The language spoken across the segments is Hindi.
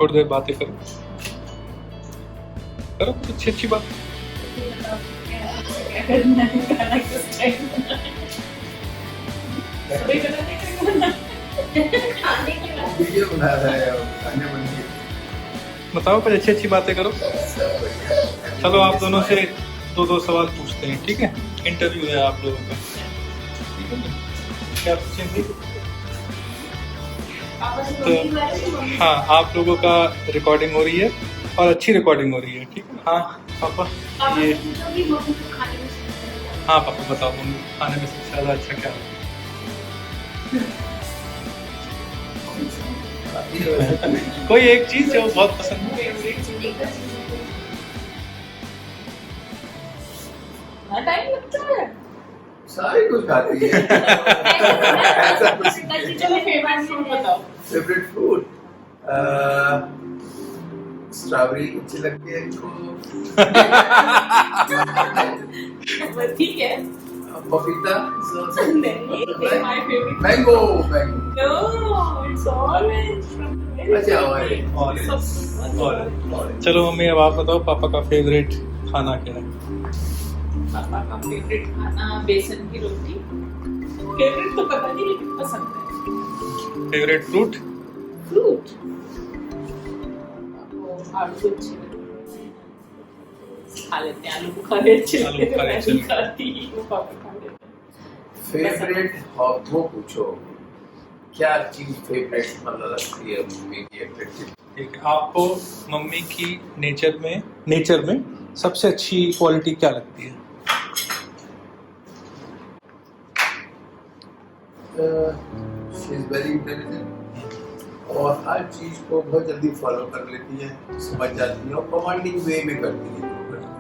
थोड़ी देर बातें करो करो कुछ अच्छी अच्छी बात। वीडियो बना रहा है और खाने बन के बताओ कुछ अच्छी अच्छी बातें करो। चलो आप दोनों से दो सवाल पूछते हैं, ठीक है? इंटरव्यू है आप लोगों का, ठीक है? क्या पूछेंगे? तो हाँ, आप लोगों का रिकॉर्डिंग हो रही है और अच्छी रिकॉर्डिंग हो रही है, ठीक है? हाँ पापा, ये हाँ पापा बताओ, मम्मी खाने में सबसे ज़्यादा अच्छा क्या है? कोई एक चीज़ जो बहुत पसंद है। टाइम लगता है। सारे कुछ खाती है। ऐसा कुछ चलो फेवरेट फ्रूट बताओ। फेवरेट फ्रूट स्ट्रॉबेरी अच्छी लगती है इनको। ठीक है। पपीता नहीं, my favorite. Mango mango No, it's orange. अच्छा ऑरेंज और चलो मम्मी अब आप बताओ पापा का फेवरेट खाना क्या है? पापा का फेवरेट खाना बेसन की रोटी। फेवरेट तो पता नहीं लेकिन पसंद है। Favourite fruit? फ्रूट आलू अच्छे लगते हैं, खा लेते हैं। आलू बुखारे अच्छे आलू लगते हैं, बुखारे मैं अच्छे नहीं लगते हैं। खाती, वो पापा खा लेते हैं। फेवरेट वो पूछो क्या चीज फेवरेट मतलब लगती है मम्मी की अट्रैक्टिव। ठीक है, आपको मम्मी की नेचर में सबसे अच्छी क्वालिटी क्या लगती है? शी इज वेरी इंटेलिजेंट और हर चीज को बहुत जल्दी फॉलो कर लेती है, समझ जाती है और कमांडिंग वे में करती है जो करती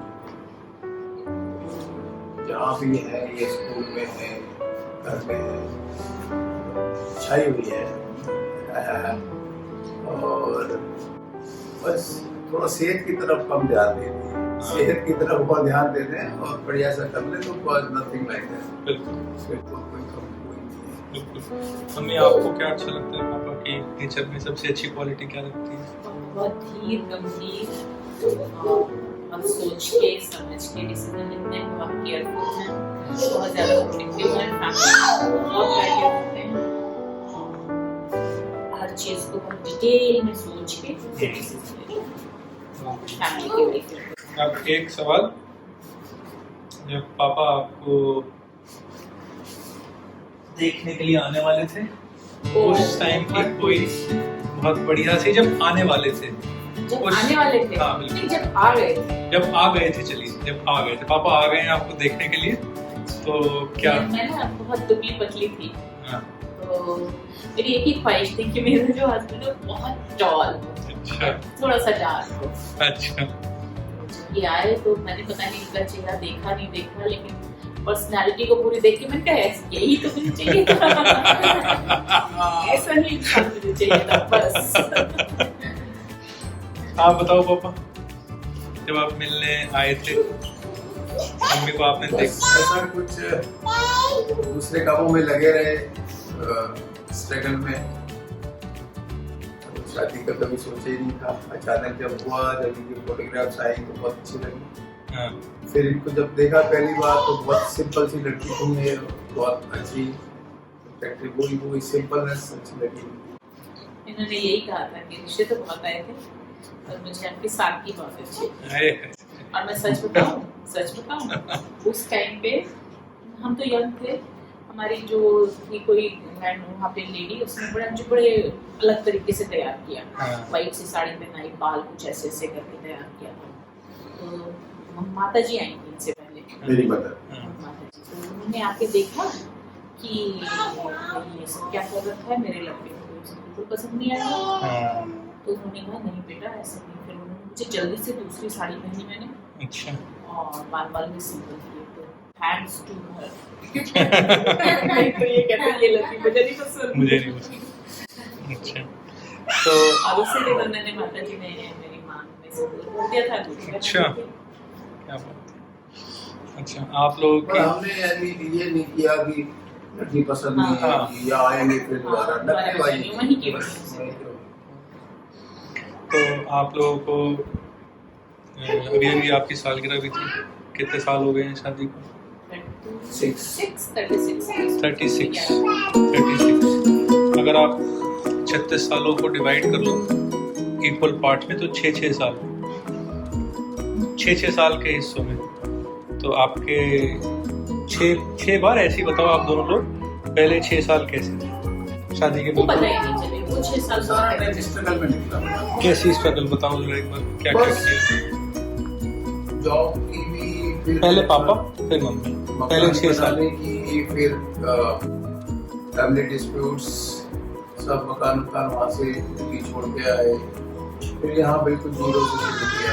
है। जहाँ भी है, ये स्कूल में है, घर में है, छाई हुई है। और बस थोड़ा सेहत की तरफ कम ध्यान देती है, सेहत की तरफ बहुत ध्यान देते हैं और बढ़िया सा कर ले तो नथिंग लाइक दैट। बिल्कुल फिर तो कोई कम कोई नहीं है। बिल्कुल। मम्मी आपको क्या अच्छा लगता है पापा की नेचर में सबसे अच्छी क्वालिटी क्या लगती है? बहुत धीर गंभीर और बहुत सोच के समझ के डिसीजन लेते हैं, बहुत केयरफुल हैं, बहुत ज्यादा प्रोटेक्टिव हैं, फैमिली को बहुत वैल्यू देते हैं। हर चीज को बहुत डिटेल में सोच के फिर डिसीजन लेते हैं फैमिली के लिए। अब एक सवाल, जब पापा आपको देखने के लिए आने वाले थे उस टाइम की कोई बहुत बढ़िया सी, जब आने वाले थे जब आने वाले थे, हाँ, बिल्कुल। नहीं जब आ गए थे, जब आ गए थे, चलिए जब आ गए थे, पापा आ गए हैं आपको देखने के लिए, तो क्या? मैं ना बहुत दुबली पतली थी, हाँ, तो मेरी एक ही ख्वाहिश थी कि मेरा जो हस्बैंड है बहुत टॉल हो, अच्छा थोड़ा सा डार्क हो। अच्छा ये आए तो मैंने पता नहीं इनका चेहरा देखा नहीं देखा, लेकिन पर्सनालिटी को पूरी देख के मैंने कहा यही तो मुझे चाहिए था। ऐसा ही इंसान मुझे चाहिए था बस। आप बताओ पापा, जब आप मिलने आए थे मम्मी को आपने बस देखा? ऐसा कुछ दूसरे कामों में लगे रहे, स्ट्रगल में। शादी का कभी सोचा ही नहीं था, अचानक जब हुआ, जब इनकी फोटोग्राफ्स आई तो बहुत अच्छी लगी। हाँ, फिर इनको जब देखा पहली बार तो बहुत सिंपल सी लड़की थी ये, बहुत अच्छी अट्रैक्टिव, वही सिंपलनेस अच्छी लगी। इन्होंने यही कहा था कि रिश्ते तो बहुत आए थे पर मुझे आपकी सादगी बहुत अच्छी लगी। अरे और मैं सच बताऊं उस टाइम पे हम तो यंग थे, हमारी जो थी कोई वहाँ पे लेडी, उसने बड़े अलग तरीके से तैयार किया, हाँ। वाइट सी साड़ी पहनाई, बाल कुछ ऐसे ऐसे करके तैयार किया। तो हम माता जी आई थी इनसे पहले, मेरी मदर माता जी, तो उन्होंने आके देखा कि ये सब क्या कर रखा है, मेरे लड़के को बिल्कुल पसंद नहीं आया। हाँ, तो उन्होंने कहा नहीं बेटा ऐसा नहीं, फिर उन्होंने मुझे जल्दी से दूसरी साड़ी पहनी मैंने अच्छा और बाल भी सिंपल किए, तो थैंक्स टू हर। नहीं तो ये कहते हैं ये लड़की मुझे नहीं पसंद, मुझे नहीं पसंद। अच्छा, तो और उसी दिन उन्होंने माता जी ने मेरी मांग में से बोल दिया था कुछ। अच्छा, क्या बात है। अच्छा, आप लोगों पर की हमने अभी ये नहीं किया कि लड़की पसंद नहीं हाँ। आएगी या आएंगे फिर दोबारा, दोबारा डरने वाली वहीं की वजह से। तो आप लोगों को अभी अभी आपकी सालगिरह भी थी, कितने साल हो गए हैं शादी को? 36। अगर आप 36 सालों को डिवाइड कर लो इक्वल पार्ट में तो 6 साल, 6 साल के हिस्सों में, तो आपके 6 बार ऐसे ही बताओ आप दोनों लोग पहले 6 साल कैसे थे शादी के वो बाद? पता ही नहीं चले, वो 6 साल सारा टाइम स्ट्रगल में निकला। कैसी स्ट्रगल बताओ जरा एक बार, क्या क्या बस किया? जॉब की भी, फिर पहले पापा फिर मम्मी, पहले 6 साल की, फिर फैमिली डिस्प्यूट्स, सब मकान वहाँ से भी छोड़ के आए, फिर यहाँ बिल्कुल जीरो से शुरू किया।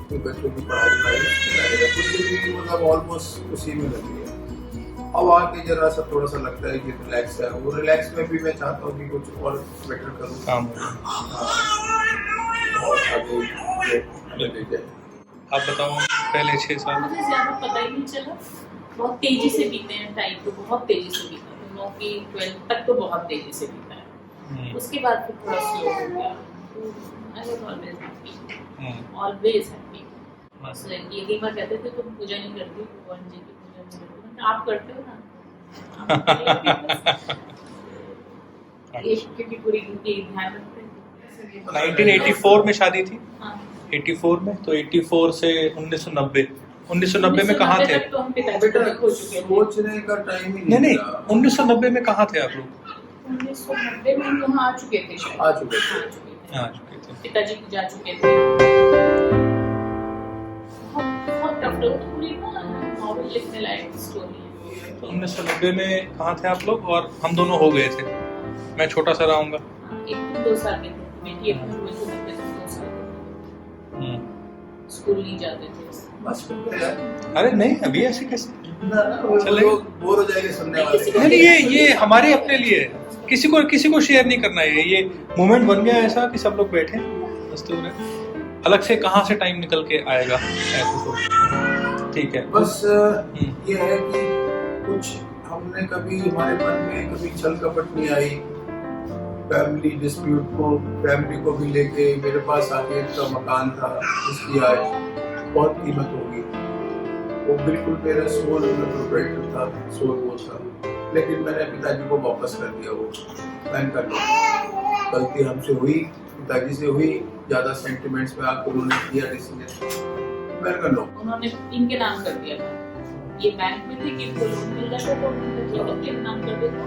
फिर बच्चों की पढ़ाई भी मतलब ऑलमोस्ट उसी में लगी है। अब आके जरा सा थोड़ा सा लगता है कि रिलैक्स है, वो रिलैक्स में भी मैं चाहता हूँ कि कुछ और बेटर करूँ, काम। और आगे ले जाए। आप बताओ पहले 6 साल। मुझे ज्यादा पता ही नहीं चला, बहुत तेजी से बीते हैं टाइम, तो बहुत तेजी से बीता है। तुम लोग की 12th तक तो बहुत तेजी से बीता है, उसके बाद फिर थोड़ा स्लो हो गया। I was always happy. बस ये कई बार कहते थे तुम पूजा नहीं करती, भगवान जी की पूजा नहीं करती, आप करते हो ना? ये क्योंकि पूरी ध्यान रखते हैं। 1984 में शादी थी, हाँ। 84 में, तो 84 से 1990 में कहाँ थे? तो हम पिताजी को खो चुके थे। सोचने का टाइम ही नहीं नहीं मिला। 1990 में कहाँ थे आप लोग? 1990 में हम वहाँ आ चुके थे शायद। आ चुके थे। आ चुके थे। पिताजी जा चुके थे। बहुत टफ लोग, पूरी ना नॉवेल लिखने लायक स्टोरी है। तो 1990 में कहाँ थे आप लोग? और हम दोनों हो गए थे, मैं छोटा सा रहूँगा। 1-2 साल के थे, बेटी अपने हुए थे तब तक 2 साल के थे। स्कूल नहीं जाते थे। बस हो गया यार। अरे नहीं, अभी ऐसे कैसे? चले बोर हो जाएंगे सुनने वाले। नहीं, ये हमारे अपने लिए है, किसी को शेयर नहीं करना है। ये मोमेंट बन गया ऐसा कि सब लोग बैठे हंसते हुए, अलग से कहाँ से टाइम निकल के आएगा ऐसे तो ठीक है। बस ये है कि कुछ हमने कभी हमारे मन में कभी छल कपट नहीं आई। फैमिली डिस्प्यूट को, फैमिली को भी लेके मेरे पास आके का मकान था, उसकी आज बहुत कीमत होगी। वो बिल्कुल मेरा सोल प्रोप्राइटर था, सोल वो था, लेकिन मैंने पिताजी को वापस कर दिया। वो मैंने कर लिया, गलती हमसे हुई, पिताजी से हुई, ज्यादा सेंटिमेंट्स में आकर उन्होंने किया डिसीजन, मैं कर लो। उन्होंने इनके नाम कर दिया था, ये बैंक में थे कि लोन मिल रहा था तो उन्होंने इनके नाम कर दिया था,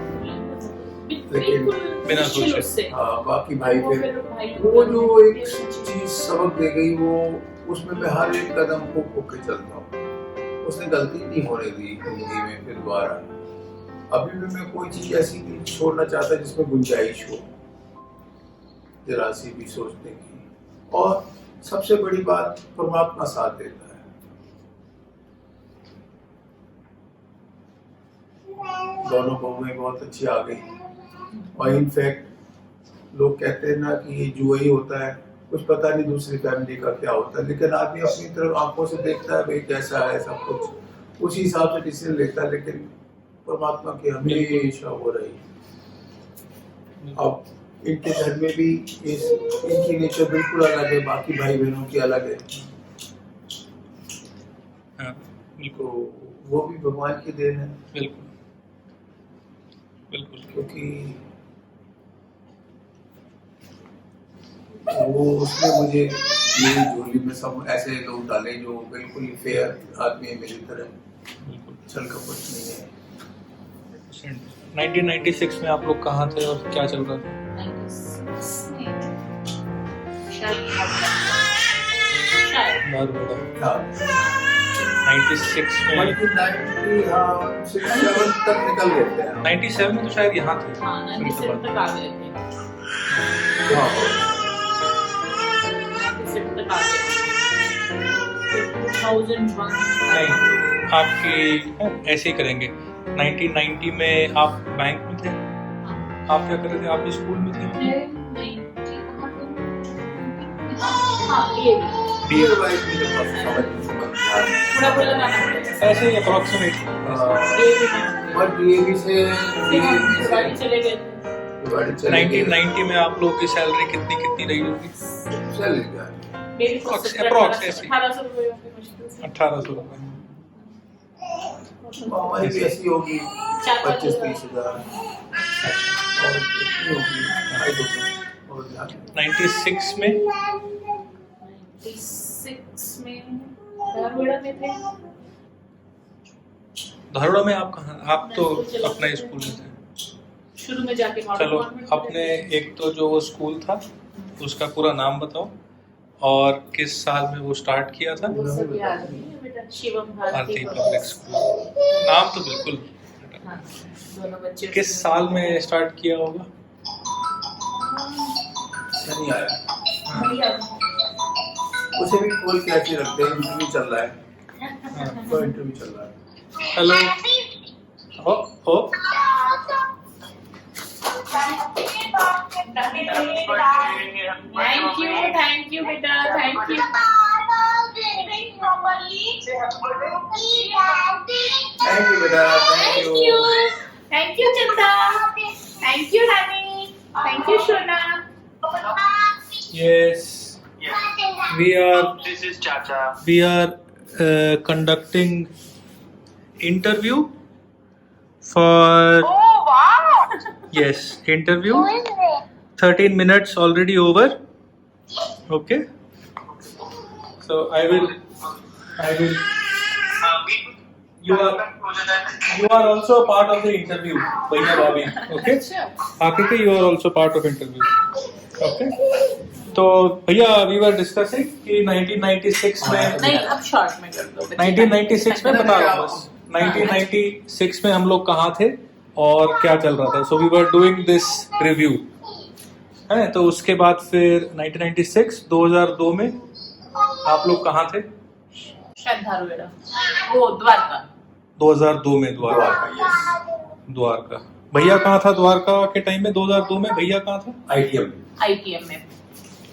बिल्कुल बिना सोचे। हाँ, बाकी भाई वो फिर फिर भाई वो जो एक चीज सबक दे गई, वो उसमें मैं हर एक कदम को के चलता हूँ। उसने गलती नहीं होने दी जिंदगी में फिर दोबारा। अभी भी मैं कोई चीज ऐसी नहीं छोड़ना चाहता जिसमें गुंजाइश हो जरा सी भी सोचने की। और सबसे बड़ी बात, परमात्मा साथ देता है। दोनों बहुएं बहुत अच्छी आ गई, और इनफैक्ट लोग कहते हैं ना कि ये जुआ ही होता है, कुछ पता नहीं दूसरी फैमिली का क्या होता है, लेकिन आदमी अपनी तरफ आंखों से देखता है भाई कैसा है सब कुछ, उसी हिसाब से डिसीजन लेता है। लेकिन परमात्मा की हमेशा हो रही। अब इनके घर में भी इनकी नेचर बिल्कुल अलग है, बाकी भाई बहनों की अलग है। तो वो भी भगवान की देन है। बिल्कुल बिल्कुल, क्योंकि वो उसने मुझे मेरी झोली में सब ऐसे लोग डाले जो बिल्कुल ही फेयर आदमी है मेरी तरह, छल कपट नहीं है। 1996 में आप लोग कहाँ थे और क्या चल रहा था? बहुत बड़ा 96 में, 97 तक निकल गए थे। 97 में तो शायद यहाँ थे। हाँ, 97 तक आ गए थे। हाँ, 97 तक आ गए थे। 2001 नहीं, आपकी ऐसे ही करेंगे। 1990 में आप बैंक में थे, आप क्या कर रहे थे? आप भी स्कूल में थे? पूरा बोला ना ऐसे ही अप्रोक्सीमेट। और डीएवी से दिवाली चले गए थे। दिवाली चले गए। 1990 में आप लोगों की सैलरी कितनी रही होगी? चले गए। मेरी Approx ऐसे। 1800 रुपए होंगे मुश्किल से। 1800 रुपए। हमारी भी ऐसी होगी 25-30 हजार और कितनी होगी 2.5 और ज्यादा। 96 में 96 में धारवाड़ा में थे। धारवाड़ा में आप कहाँ? आप तो मैं स्कूल चला अपना गया। स्कूल में थे। शुरू में जाके मॉडल चलो कॉन्वेंट में अपने थे। एक तो जो वो स्कूल था उसका पूरा नाम बताओ और किस साल में वो स्टार्ट किया था? वो सब याद नहीं है बेटा। Shivam Bharti Bharti public school. नाम तो बिल्कुल। हाँ, दोनों बच्चे किस साल में स्टार्ट किया होगा? नहीं आया। नहीं याद। उसे भी खोल के ऐसे रखते हैं, इंटरव्यू चल रहा है। तो इंटरव्यू चल रहा है। हेलो। ओ थैंक यू बेटा, थैंक यू। थैंक यू बेटा, थैंक यू। थैंक यू चंदा, thank you Rani, thank you सोना। yes we are This is Chacha. conducting interview for Oh wow! yes interview. Who is it? 13 minutes already over. Okay, so I will you are also part of the interview, Bhaiya Bhabhi. Okay, Akriti, you are also part of interview. Okay, तो भैया we were discussing कि 1996 में नहीं, अब शॉर्ट में कर दो बच्चे। 1996 में बता रहा हूँ बस 1996 में हम लोग कहाँ थे और क्या चल रहा था. So we were doing this review है. तो उसके बाद फिर 1996 2002 में आप लोग कहाँ थे? शायद धारवाड़ा, वो द्वारका। 2002 में द्वारका. भैया कहाँ था द्वारका के टाइम में? 2002 में भैया कहाँ था? आईटीएम में।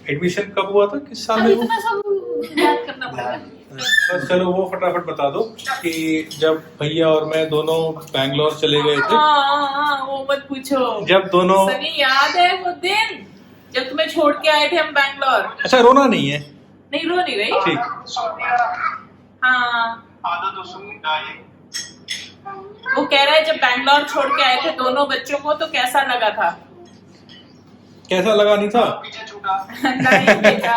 एडमिशन कब हुआ था? किस साल अब में हुआ? इतना सब याद करना पड़ेगा। बस चलो वो फटाफट बता दो कि जब भैया और मैं दोनों बैंगलोर चले गए थे. हाँ, वो मत पूछो। जब दोनों सनी याद है वो दिन जब तुम्हें छोड़ के आए थे हम बैंगलोर? अच्छा रोना नहीं है. नहीं, रो नहीं रही। ठीक. हाँ, आधा तो सुनता है। वो कह रहा है जब बैंगलोर छोड़ के आए थे दोनों बच्चों को तो कैसा लगा था? कैसा लगा? नहीं था. पीछे छूटा। नहीं बेटा।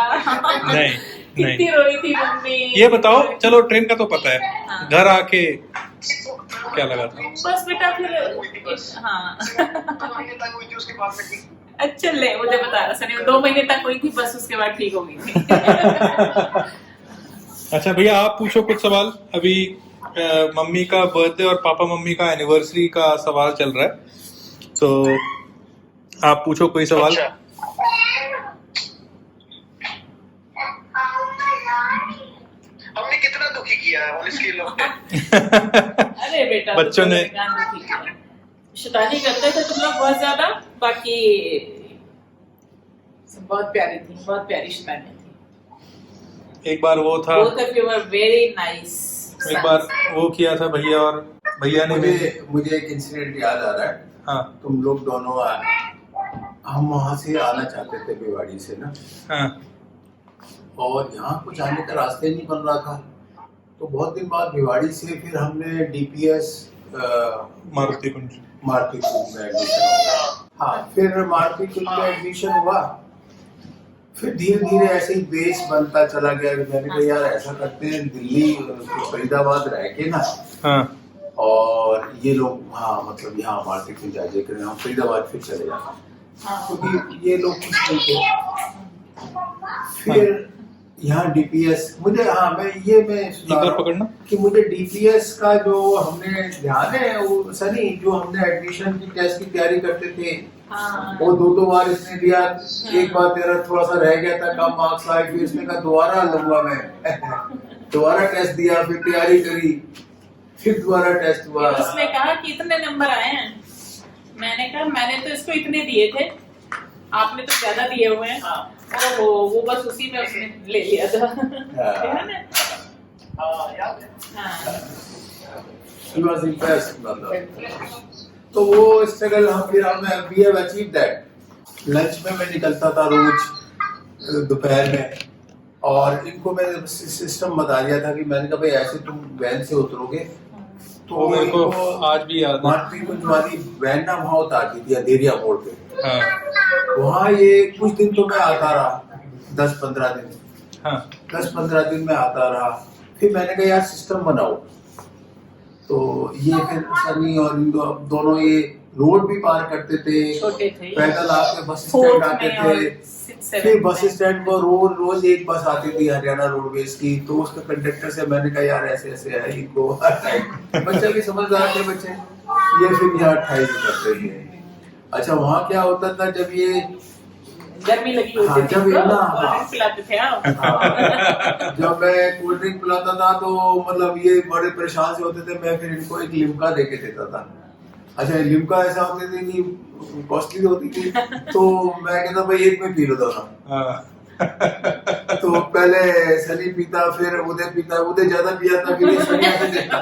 नहीं कितनी नहीं. रोई थी मम्मी। ये बताओ, चलो ट्रेन का तो पता है, हाँ। घर आके क्या लगा था? बस बेटा फिर हाँ 2 महीने तक हुई थी, उसके बाद से ठीक। अच्छा ले मुझे बता रहा सनी, 2 महीने तक हुई थी, बस उसके बाद ठीक हो गई थी। अच्छा भैया आप पूछो कुछ सवाल. अभी मम्मी का बर्थडे और पापा मम्मी का एनिवर्सरी का सवाल चल रहा है, तो आप पूछो कोई सवाल. अच्छा। हमने कितना दुखी किया है उन स्किल पे। अरे बेटा बच्चों ने शैतानी करते थे तुम लोग बहुत ज्यादा, बाकी सब बहुत प्यारी थी, बहुत प्यारी शैतानी थी। एक बार वो था, Both of you were very nice. एक बार वो किया था भैया और भैया ने भी. मुझे एक इंसिडेंट याद आ रहा है. हाँ तुम लोग दोनों हम वहाँ से आना चाहते थे भिवाड़ी से ना, हाँ और यहाँ कुछ आने का रास्ते नहीं बन रहा था. तो बहुत दिन बाद भिवाड़ी से फिर हमने डीपीएस मारुति कुंज. मारुति कुंज में एडमिशन हुआ. हाँ, फिर मारुति कुंज में एडमिशन हुआ. फिर धीरे धीरे ऐसे ही बेस बनता चला गया. मैंने कहा यार ऐसा करते हैं, दिल्ली फरीदाबाद रह के ना, हाँ और ये लोग हाँ मतलब यहाँ मारुति कुंज आ जाए करें, हम फरीदाबाद फिर चले जाना, क्योंकि ये लोग कुछ नहीं थे. फिर यहाँ डीपीएस मुझे मैं एक बार पकड़ना. कि मुझे डीपीएस का जो हमने ध्यान है वो सनी, जो हमने एडमिशन की टेस्ट की तैयारी करते थे, हाँ। वो 2 बार इसने दिया. एक बार तेरा थोड़ा सा रह गया था, कम मार्क्स आए, फिर इसने कहा दोबारा लूंगा मैं. दोबारा टेस्ट दिया, फिर तैयारी करी, फिर दोबारा टेस्ट हुआ. उसने कहा कि इतने नंबर आए हैं. मैंने कहा मैंने तो इसको इतने दिए थे, आपने तो ज्यादा दिए हुए हैं. ओहो, वो बस उसी में उसने ले लिया था. है ना? हाँ, याद है। हाँ. He was impressed, मतलब. तो वो स्ट्रगल हम we have achieve that. Lunch में मैं निकलता था रोज दोपहर में, और इनको मैंने सिस्टम बता दिया था कि मैंने कहा भाई ऐसे तुम वैन से उतरोगे तो वो मेरे को आज भी याद है। मानवी कुंज वाली वैन ना वहाँ उतारती थी अंधेरिया मोड़ पे। हाँ वहाँ ये कुछ दिन तो मैं आता रहा, 10-15 दिन, हाँ 10-15 दिन में आता रहा। फिर मैंने कहा यार सिस्टम बनाओ, तो ये फिर सनी और दोनों ये रोड भी पार करते थे, छोटे थे, पैदल आके बस स्टैंड आते थे। फिर बस स्टैंड पर रोज एक बस आती थी हरियाणा रोडवेज की, तो उसके कंडक्टर से मैंने कहा यार ऐसे ऐसे है इनको बच्चा भी समझदार थे बच्चे, ये फिर यहाँ 28 करते थे। अच्छा वहाँ क्या होता था जब ये गर्मी लगी होती हाँ, थी जब ये ना तो पिलाते थे आप। जब मैं कोल्ड ड्रिंक पिलाता था तो मतलब ये बड़े परेशान से होते थे, मैं फिर इनको एक लिम्का देके देता था। अच्छा लिम्का ऐसा होती थी कि कॉस्टली होती थी, तो मैं कहता भाई एक में पी लो दोनों। तो पहले सनी पीता, फिर उदय पीता, उदय ज्यादा पिया था, फिर सनी ऐसे देखता।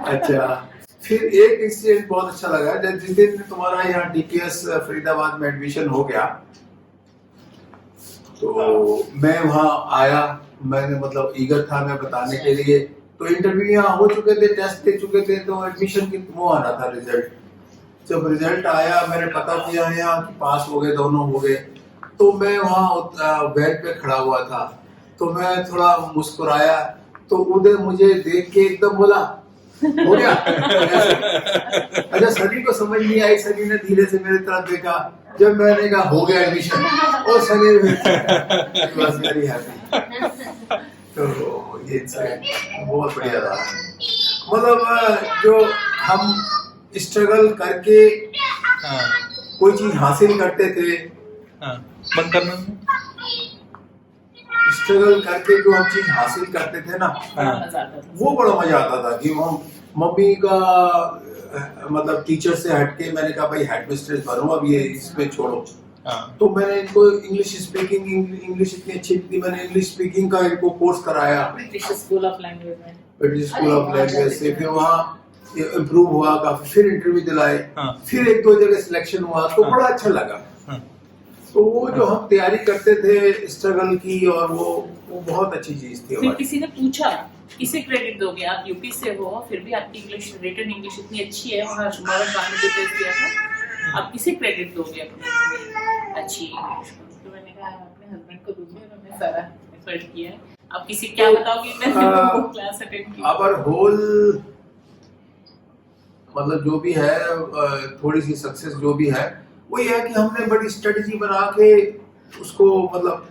अच्छा फिर एक इंसिडेंट बहुत अच्छा लगा, जब जिस दिन तुम्हारा यहाँ डीपीएस फरीदाबाद में एडमिशन हो गया, तो मैं वहाँ आया, मैंने मतलब ईगर था मैं बताने के लिए। तो इंटरव्यू यहाँ हो चुके थे, टेस्ट दे चुके थे, तो एडमिशन की वो आना था रिजल्ट। जब रिजल्ट आया मैंने पता किया यहाँ कि पास हो गए, दोनों हो गए। तो मैं वहाँ वैन पे खड़ा हुआ था, तो मैं थोड़ा मुस्कुराया, तो उधर मुझे देख के एकदम बोला हो गया। अच्छा सनी को समझ नहीं आई, सनी ने धीरे से मेरी तरफ देखा, जब मैंने कहा हो गया एडमिशन, और सनी बस वेरी हैप्पी। तो ये बहुत बढ़िया था, मतलब जो हम स्ट्रगल करके हाँ कोई चीज हासिल करते थे, हाँ बंद करना। स्ट्रगल करके जो हम चीज हासिल करते थे ना, हाँ वो बड़ा मजा आता था। कि हम मम्मी का मतलब टीचर से हटके मैंने कहा भाई हेडमिस्ट्रेस बनो, अब ये इसमें छोड़ो। हाँ तो मैंने इनको इंग्लिश स्पीकिंग, इंग्लिश इतनी अच्छी थी, मैंने इंग्लिश स्पीकिंग का इनको कोर्स कराया ब्रिटिश स्कूल ऑफ लैंग्वेज में, ब्रिटिश स्कूल ऑफ लैंग्वेज से। फिर वहाँ इम्प्रूव हुआ काफी, फिर इंटरव्यू दिलाए, हाँ। फिर 1-2 जगह सिलेक्शन हुआ, तो बड़ा अच्छा लगा। हाँ। तो वो जो हम तैयारी करते थे स्ट्रगल की, और वो बहुत अच्छी चीज थी फिर हमारी। किसी ने पूछा किसे क्रेडिट दोगे, आप यूपी से हो फिर भी आपकी इंग्लिश, रिटन इंग्लिश इतनी अच्छी है, वहाँ मॉडर्न गाने जो टेस्ट किया था, आप किसे क्रेडिट दोगे अपनी अच्छी इंग्लिश को? तो मैंने कहा अपने हस्बैंड को दूंगी, उन्होंने सारा एफर्ट किया है। आप किसी क्या बताओगे? मैंने क्लास अटेंड की। अवर होल मतलब जो भी है, थोड़ी सी सक्सेस जो भी है, वो ये है कि हमने बड़ी स्ट्रेटजी बना के उसको मतलब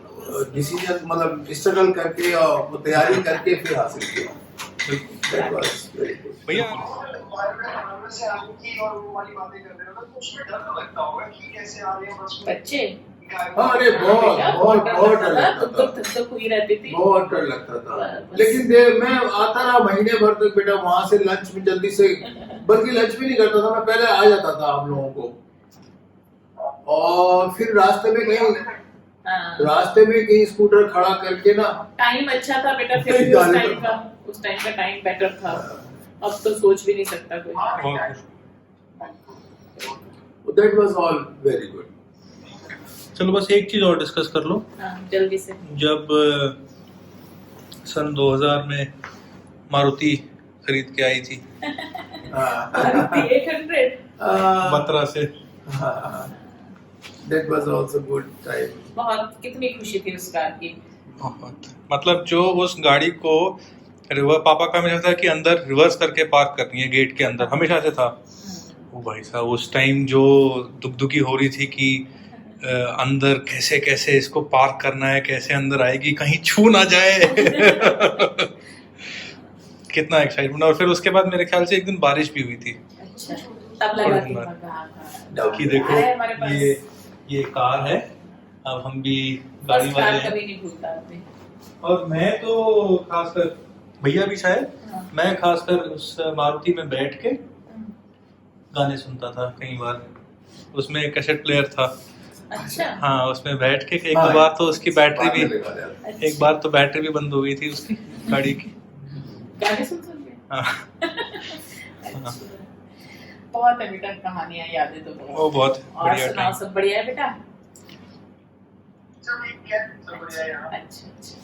डिसीजन मतलब स्ट्रगल करके और वो तैयारी करके फिर हासिल किया। That was very good. भैया से आपकी और वो वाली बातें कर रहे हो, तो उसमें डर तो लगता होगा कि कैसे आ रहे हैं बस में। बच्चे हाँ, अरे बहुत डर लगता था, तो हुई रहती थी, बहुत डर लगता था। लेकिन मैं आता रहा महीने भर तक बेटा, वहां से लंच में जल्दी से, बल्कि लंच भी नहीं करता था मैं, पहले आ जाता था आप लोगों को। और फिर रास्ते में कहीं स्कूटर खड़ा करके ना, टाइम अच्छा था बेटा, फिर भी उस टाइम का टाइम बेटर था। अब तो सोच भी नहीं सकता कोई। That was all very good. चलो बस एक चीज और डिस्कस कर लो। जल्दी से। जब सन 2000 में मारुति खरीद के आई थी 800 बत्रा से, that was also good time. बहुत, कितनी खुशी थी उस कार की। बहुत, मतलब जो उस गाड़ी को पापा का हमेशा था कि अंदर रिवर्स करके पार्क करनी है, गेट के अंदर हमेशा से था। वो भाई साहब उस टाइम जो दुखी हो रही थी कि अंदर कैसे कैसे इसको पार्क करना है, कैसे अंदर आएगी, कहीं छू ना जाए। कितना एक्साइटमेंट। और फिर उसके बाद मेरे ख्याल से एक दिन बारिश भी हुई थी। अच्छा, तब लगा कि देखो ये कार है, अब हम भी गाड़ी वाले हैं। कभी नहीं भूलता आपने। और मैं तो खासकर, भैया भी शायद, मैं खासकर उस मारुति में बैठ के गाने सुनता था कई बार। उसमें एक कैसेट प्लेयर था। अच्छा। हाँ, उसमें बैठ के एक दो बार तो उसकी बैटरी भी, एक बार तो बैटरी भी बंद हो गई थी उसकी गाड़ी की। गाने सुन सुन के? हाँ, अच्छा। बहुत है बेटा कहानियां, यादें तो बहुत। वो बहुत और बढ़िया सुनाओ, टाइम। सब बढ़िया है बेटा? सब ठीक है, सब बढ़िया है यहाँ। अच्छा अच्छा।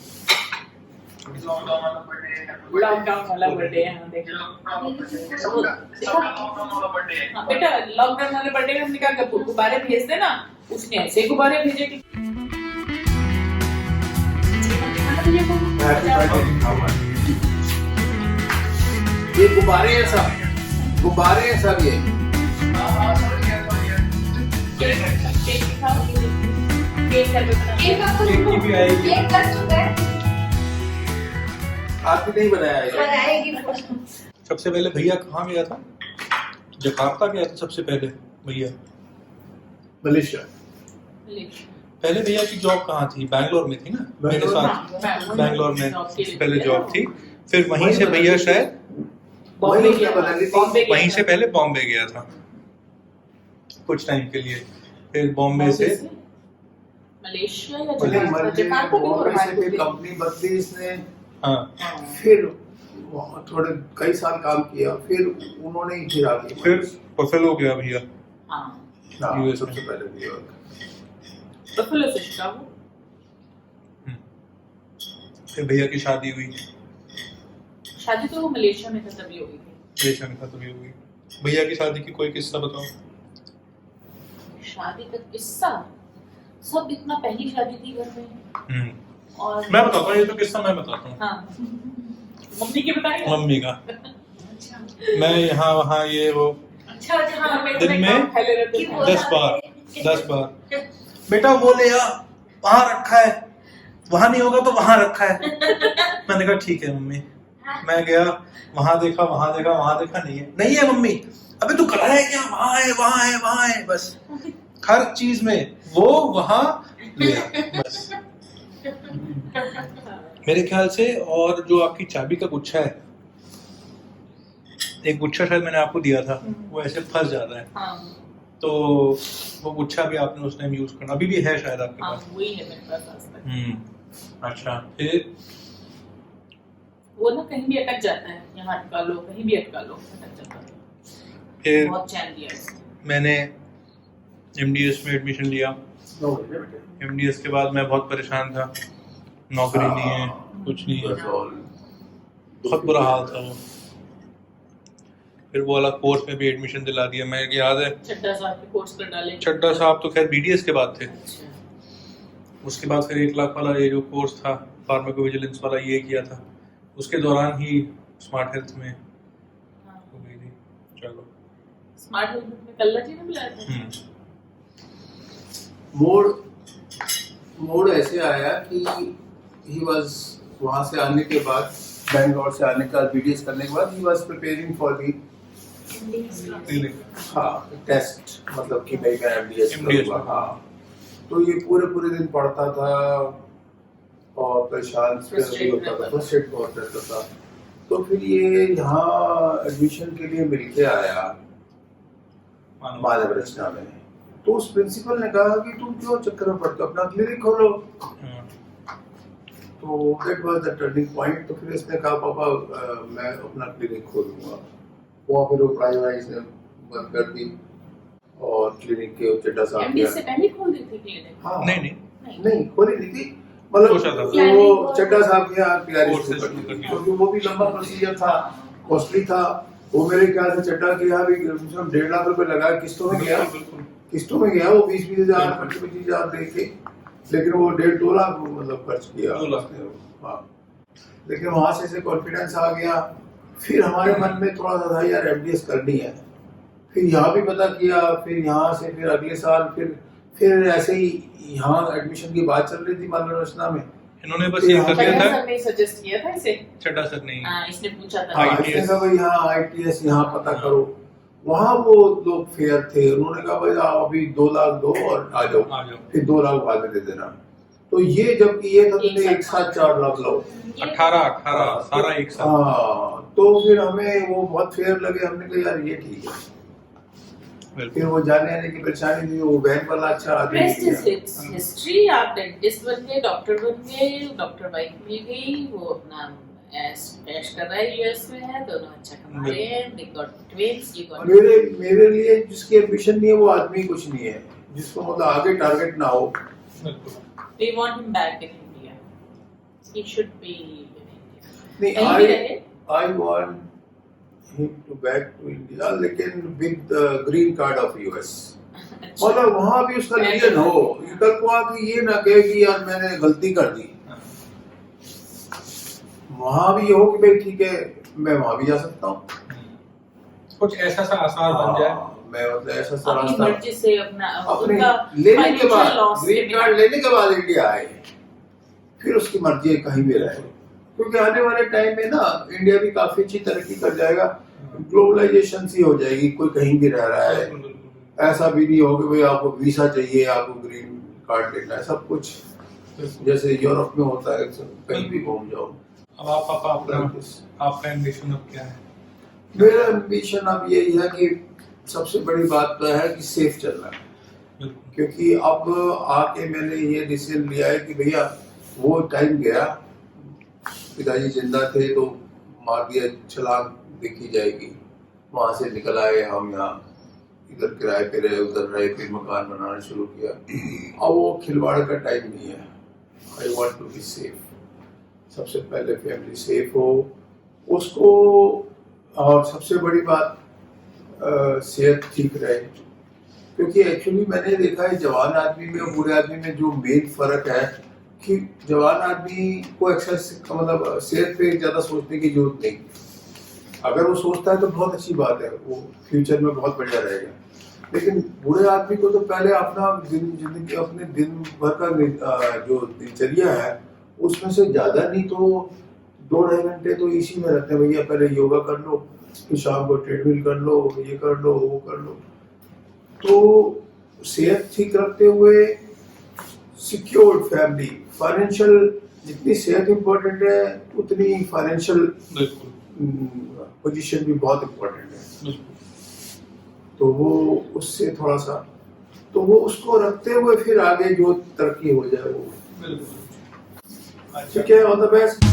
लॉकडाउन वाला बर्थडे है। लॉकडाउन वाला बर्थडे है, हाँ देखो। सबका लॉकडाउन वाला बर्थडे है। हाँ बेटा, लॉकडाउन वाले बर्थडे में हमने कहा गुब्बारे भेज देना, उसने ऐसे गुब्बारे भेजे कि हैप्पी बर्थडे लिखा हुआ है। ये गुब्बारे हैं सब, गुब्बारे हैं सब ये। हाँ, समझ गया, समझ गया। केक दिखाओ, केक कर दो। केक की भी आएगी। केक कर चुका है, आपने नहीं बनाया ये? बनाएगी। सबसे पहले भैया कहाँ गया था? जकार्ता गया था सबसे पहले भैया। मलेशिया। पहले भैया की जॉब कहाँ थी? बैंगलोर में थी ना मेरे साथ। बैंगलोर में सबसे पहले जॉब थी, फिर वहीं से भैया शायद बॉम्बे वहीं गया से था, बना ली थी। बॉम्बे गया वहीं था। से पहले बॉम्बे गया था कुछ टाइम के लिए, फिर बॉम्बे से मलेशिया या मलेशिया जकार्ता भी बॉम्बे से तो फिर कंपनी बदली इसने, हाँ, फिर वहाँ थोड़े कई साल काम किया, फिर उन्होंने ही फिर आगे फिर बफेलो गया भैया। हाँ, हाँ, US सबसे पहले न्यूयॉर्क। बफेलो से शिकागो। फिर भैया की शादी हुई, शादी तो वो मलेशिया में था तभी हो गई थी। मलेशिया में खत्म हुई। भैया की शादी की कोई किस्सा बताओ। शादी का किस्सा, सब इतना पहली शादी थी घर में। और मैं बताता हूँ, ये तो किस्सा मैं बताता हूँ। हाँ, मम्मी के बताइए। मम्मी का, मैं यहाँ वहाँ ये वो अच्छा अच्छा, हाँ, मैं दिन में फैले रहते थे। 10 बार बेटा वो ले आ, वहाँ रखा है, वहाँ नहीं होगा तो वहाँ रखा है। मैंने कहा ठीक है मम्मी। मैं गया, वहाँ देखा, वहाँ देखा, वहाँ देखा, नहीं है मम्मी। अबे तू कर रहा है क्या? वहाँ है, वहाँ है, वहाँ है, बस हर चीज में वो वहाँ ले आ, बस। मेरे ख्याल से, और जो आपकी चाबी का गुच्छा है, एक गुच्छा शायद मैंने आपको दिया था, वो ऐसे फंस जाता है, हाँ, तो वो गुच्छा भी आपने उस टाइम यूज करना, अभी भी है शायद आपके हाँ, पास। वही है मेरे पास आज तक। अच्छा, फिर वो ना कहीं भी अटक जाता है, यहाँ अटका लो, कहीं भी अटका लो, अटक जाता है। फिर बहुत चैन दिया इसने। मैंने MDS में एडमिशन लिया। नो बेटे। MDS के बाद मैं बहुत परेशान था, नौकरी नहीं है, कुछ नहीं है, बहुत बुरा हाल था वो। फिर वो वाला कोर्स में भी एडमिशन दिला दिया। मैं याद है, चड्डा साहब के कोर्स कर डाले। चड्डा साहब तो खैर BDS के बाद थे। अच्छा, उसके बाद फिर 1 लाख वाला ये जो कोर्स था फार्माकोविजिलेंस वाला, ये किया था। उसके दौरान ही स्मार्ट हेल्थ में हाँ। हो गई थी। चलो, स्मार्ट हेल्थ में कल्ला जी ने बुलाया था। मोड़ ऐसे आया कि ही वाज वहां से आने के बाद, बैंगलोर से आने के बाद, BDS करने के बाद, he was preparing for the test, मतलब कि भाई मैं MDS करूंगा। हाँ, तो ये पूरे दिन पढ़ता था और परेशान Frustrate होता था, रहता था। फ्रस्ट्रेट बहुत रहता था। तो फिर ये यहाँ एडमिशन के लिए मिल के आया मानव रचना में। तो उस प्रिंसिपल ने कहा कि तुम क्यों चक्कर में पड़ते हो, अपना क्लिनिक खोलो। तो that was the turning point. तो फिर इसने कहा पापा मैं अपना क्लिनिक खोलूंगा। वहाँ फिर वो पढ़ाई वढ़ाई इसने बंद कर दी और क्लिनिक के चड्डा साहब MDS से पहले खोल दी थी क्लिनिक। हाँ नहीं, खोली नहीं थी, मतलब कोशिश था। वो चड्डा साहब के यहाँ तैयारी कोर्स शुरू से कर शुरू दी, करनी। क्योंकि वो भी लंबा प्रोसीजर था, कॉस्टली था। वो मेरे ख्याल से चड्डा के यहाँ भी 1.5 लाख रुपए लगा, किस्तों में गया, किस्तों में गया वो 20-20 हजार 25 हजार दे के, लेकिन वो 1.5-2 लाख मतलब खर्च किया। 2 लाख। हाँ, लेकिन वहां से ऐसे कॉन्फिडेंस आ गया। फिर हमारे मन में थोड़ा सा था यार MDS करनी है। फिर यहाँ भी पता किया, फिर यहाँ से फिर अगले साल फिर ऐसे ही यहाँ एडमिशन की बात चल रही थी मानव रचना में। इन्होंने बस ये कर दिया चड्डा था, सर ने सजेस्ट किया था इसे। चड्डा सर नहीं, हाँ, इसने पूछा था। हाँ, इसने कहा भाई यहाँ ITS यहाँ पता करो। वहाँ वो लोग फेयर थे, उन्होंने कहा भाई आप अभी 2 लाख दो और आ जाओ, आ जाओ। फिर 2 लाख बाद में दे देना। तो ये जबकि ये था तुमने एक साथ 4 लाख लो। 18 सारा एक साथ। हाँ, तो फिर हमें वो बहुत फेयर लगे। हमने कहा यार ये ठीक है। फिर वो जाने आने की परेशानी थी, वो वैन वाला अच्छा आदमी रेस्ट इज हिस्ट्री। आप डेंटिस्ट बन गए, डॉक्टर बन गए, डॉक्टर वाइफ मिल गई, वो अपना ऐश कर रहा है, यूएस में है, दोनों अच्छा कमा रहे हैं, they got twins, you got मेरे लिए जिसकी एम्बिशन नहीं है वो आदमी कुछ नहीं है, जिसको मतलब आगे टारगेट ना हो। we want him back in India, he should be in India, नहीं, कहीं भी रहे। I want him to back to India, लेकिन with the green card of US। मतलब वहाँ भी उसका रीजन हो, कल को आके ये ना कहे कि यार मैंने गलती कर दी। वहाँ भी ये हो कि भाई ठीक है मैं वहाँ भी जा सकता हूँ, कुछ ऐसा सा आसार बन जाए। मैं मतलब ऐसा सा अपनी रास्ता मर्जी से अपना अपने उनका लेने के बाद, financial loss ग्रीन के कार्ड बिना। लेने के बाद इंडिया आए, फिर उसकी मर्जी है कहीं भी रहे, क्योंकि आने वाले टाइम में ना इंडिया भी काफी अच्छी तरक्की कर जाएगा, ग्लोबलाइजेशन सी हो जाएगी, कोई कहीं भी रह रहा है, ऐसा भी नहीं हो कि भाई आपको वीजा चाहिए, आपको ग्रीन कार्ड लेना है, सब कुछ जैसे यूरोप में होता है, कहीं भी घूम जाओ। अब आप आपका एम्बिशन अब क्या है? मेरा एम्बिशन अब यही है कि सबसे बड़ी बात तो है कि सेफ चलना है, क्योंकि अब आके मैंने ये डिसीजन लिया है कि भैया वो टाइम गया, पिताजी जिंदा थे तो मार दिया, छलांग देखी जाएगी, वहां से निकल आए हम, यहाँ इधर किराए पे रहे, उधर रहे, फिर मकान बनाना शुरू किया। अब वो खिलवाड़ का टाइम नहीं है। I want to be safe, सबसे पहले फैमिली सेफ हो उसको, और सबसे बड़ी बात सेहत ठीक रहे, क्योंकि एक्चुअली मैंने देखा है जवान आदमी में और बूढ़े आदमी में जो मेन फर्क है कि जवान आदमी को एक्सरसाइज मतलब सेहत पे ज्यादा सोचने की जरूरत नहीं, अगर वो सोचता है तो बहुत अच्छी बात है, वो फ्यूचर में बहुत बढ़िया रहेगा, लेकिन बूढ़े आदमी को तो पहले अपना जिंदगी अपने दिन भर का जो दिनचर्या है उसमें से ज्यादा नहीं तो 2-2.5 घंटे तो इसी में रहते हैं, भैया पहले योगा कर लो, फिर शाम को ट्रेडमिल कर लो, ये कर लो, वो कर लो। तो सेहत ठीक रखते हुए सिक्योर्ड फैमिली, फाइनेंशियल, जितनी सेहत इम्पोर्टेंट है उतनी फाइनेंशियल पोजीशन भी बहुत इम्पोर्टेंट है, तो वो उससे थोड़ा सा, तो वो उसको रखते हुए फिर आगे जो तरक्की हो जाए वो। ठीक है, ऑल द बेस्ट।